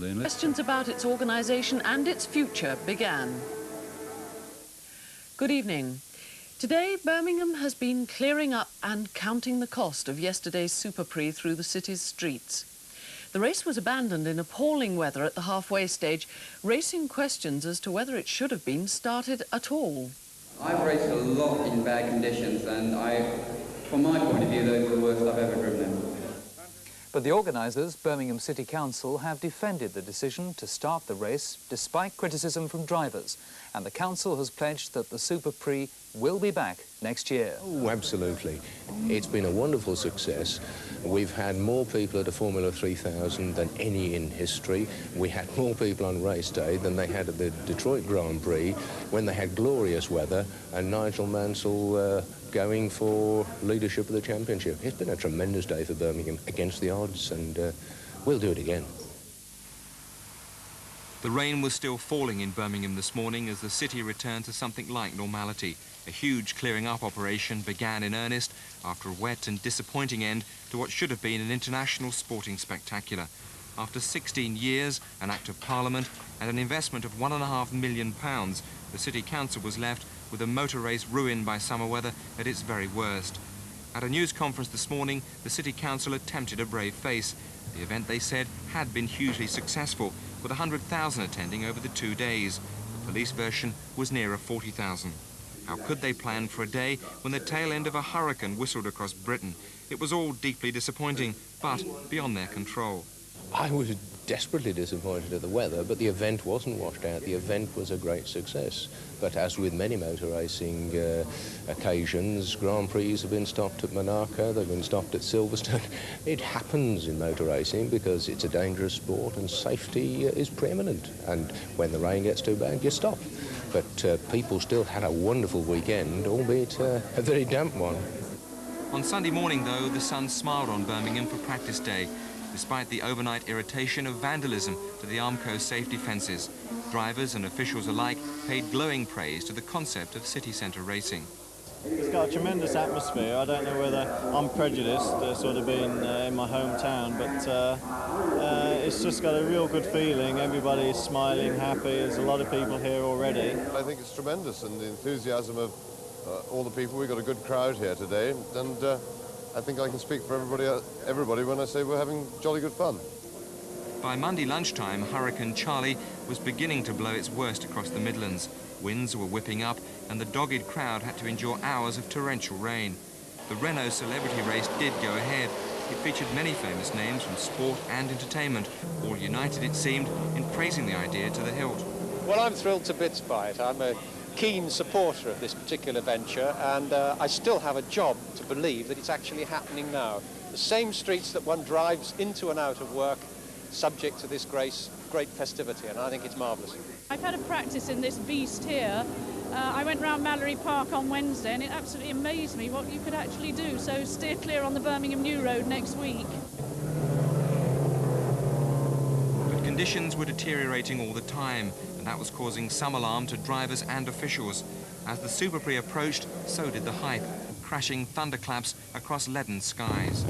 Questions about its organisation and its future began. Good evening. Today, Birmingham has been clearing up and counting the cost of yesterday's Superprix through the city's streets. The race was abandoned in appalling weather at the halfway stage, raising questions as to whether it should have been started at all. I've raced a lot in bad conditions, and from my point of view, those are the worst I've ever driven in. But the organisers, Birmingham City Council, have defended the decision to start the race despite criticism from drivers. And the council has pledged that the Superprix will be back next year. Oh, absolutely. It's been a wonderful success. We've had more people at a Formula 3000 than any in history. We had more people on race day than they had at the Detroit Grand Prix when they had glorious weather and Nigel Mansell going for leadership of the championship. It's been a tremendous day for Birmingham against the odds, and we'll do it again. The rain was still falling in Birmingham this morning as the city returned to something like normality. A huge clearing up operation began in earnest after a wet and disappointing end to what should have been an international sporting spectacular. After 16 years, an Act of Parliament and an investment of £1.5 million, the City Council was left with a motor race ruined by summer weather at its very worst. At a news conference this morning, the City Council attempted a brave face. The event, they said, had been hugely successful, with 100,000 attending over the 2 days. The police version was nearer 40,000. How could they plan for a day when the tail end of a hurricane whistled across Britain? It was all deeply disappointing, but beyond their control. I was desperately disappointed at the weather, but the event wasn't washed out. The event was a great success. But as with many motor racing occasions, Grand Prix have been stopped at Monaco, they've been stopped at Silverstone. It happens in motor racing because it's a dangerous sport and safety is preeminent. And when the rain gets too bad, you stop. But people still had a wonderful weekend, albeit a very damp one. On Sunday morning, though, the sun smiled on Birmingham for practice day, despite the overnight irritation of vandalism to the Armco safety fences. Drivers and officials alike paid glowing praise to the concept of city centre racing. It's got a tremendous atmosphere. I don't know whether I'm prejudiced, sort of being in my hometown, but it's just got a real good feeling. Everybody is smiling, happy. There's a lot of people here already. I think it's tremendous, and the enthusiasm of all the people. We've got a good crowd here today, and I think I can speak for everybody when I say we're having jolly good fun. By Monday lunchtime, Hurricane Charlie was beginning to blow its worst across the Midlands. Winds were whipping up and the dogged crowd had to endure hours of torrential rain. The Renault celebrity race did go ahead. It featured many famous names from sport and entertainment, all united, it seemed, in praising the idea to the hilt. Well, I'm thrilled to bits by it. I'm a keen supporter of this particular venture, and I still have a job to believe that it's actually happening now. The same streets that one drives into and out of work, subject to this great festivity, and I think it's marvellous. I've had a practice in this beast here. I went round Mallory Park on Wednesday, and it absolutely amazed me what you could actually do, so steer clear on the Birmingham New Road next week. But conditions were deteriorating all the time, and that was causing some alarm to drivers and officials. As the Superprix approached, so did the hype, crashing thunderclaps across leaden skies.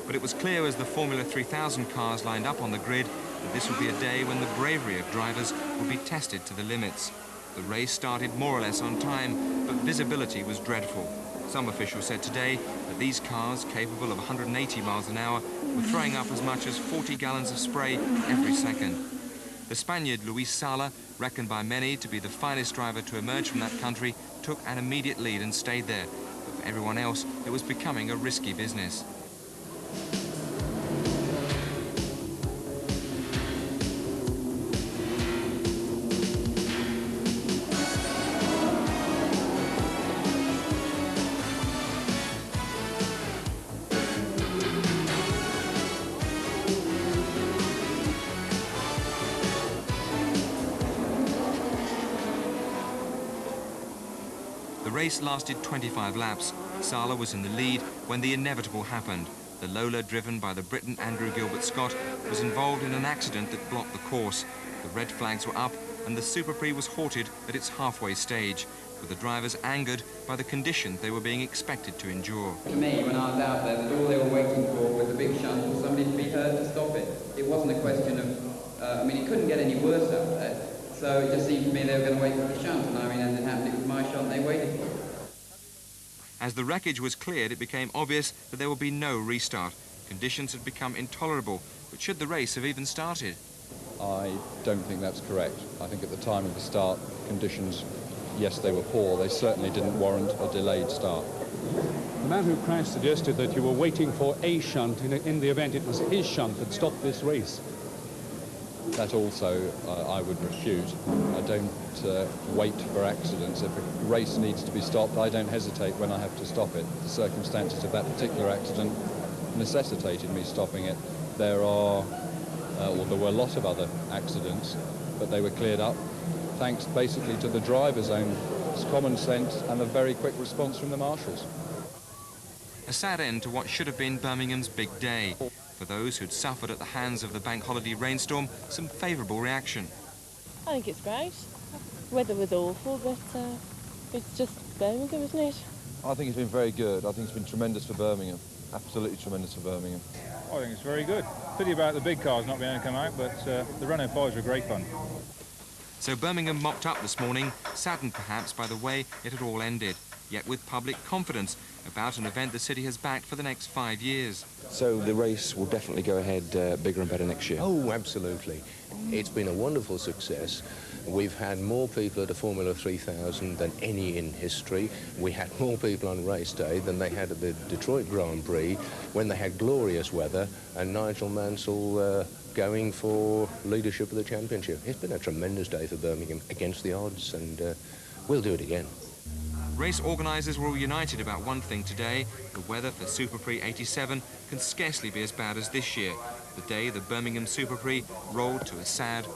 But it was clear as the Formula 3000 cars lined up on the grid that this would be a day when the bravery of drivers would be tested to the limits. The race started more or less on time, but visibility was dreadful. Some officials said today that these cars, capable of 180 miles an hour, were throwing up as much as 40 gallons of spray every second. The Spaniard Luis Sala, reckoned by many to be the finest driver to emerge from that country, took an immediate lead and stayed there. But for everyone else, it was becoming a risky business. The race lasted 25 laps. Sala was in the lead when the inevitable happened. The Lola, driven by the Briton Andrew Gilbert-Scott, was involved in an accident that blocked the course. The red flags were up and the Superprix was halted at its halfway stage, with the drivers angered by the conditions they were being expected to endure. To me, when I was out there, all they were big shunt for somebody to be heard to stop it. It wasn't a question of, I mean, it couldn't get any worse out there. So it just seemed to me they were going to wait for the shunt, and I mean, as it happened, it was my shunt they waited for. As the wreckage was cleared, it became obvious that there would be no restart. Conditions had become intolerable, but should the race have even started? I don't think that's correct. I think at the time of the start, conditions, yes, they were poor. They certainly didn't warrant a delayed start. The man who crashed suggested that you were waiting for a shunt in the event it was his shunt that stopped this race. That also I would refute. I don't wait for accidents. If a race needs to be stopped, I don't hesitate when I have to stop it. The circumstances of that particular accident necessitated me stopping it. There were a lot of other accidents, but they were cleared up thanks basically to the driver's own common sense and a very quick response from the marshals. A sad end to what should have been Birmingham's big day. For those who'd suffered at the hands of the bank holiday rainstorm, some favourable reaction. I think it's great. Weather was awful, but it's just Birmingham, isn't it? I think it's been very good. I think it's been tremendous for Birmingham. Absolutely tremendous for Birmingham. I think it's very good. Pity about the big cars not being able to come out, but the Renault 5s were great fun. So Birmingham mopped up this morning, saddened perhaps by the way it had all ended, yet with public confidence about an event the city has backed for the next 5 years. So the race will definitely go ahead bigger and better next year? Oh, absolutely. It's been a wonderful success. We've had more people at the Formula 3000 than any in history. We had more people on race day than they had at the Detroit Grand Prix when they had glorious weather and Nigel Mansell going for leadership of the championship. It's been a tremendous day for Birmingham against the odds, and we'll do it again. Race organisers were all united about one thing today. The weather for Superprix 87 can scarcely be as bad as this year, the day the Birmingham Superprix rolled to a sad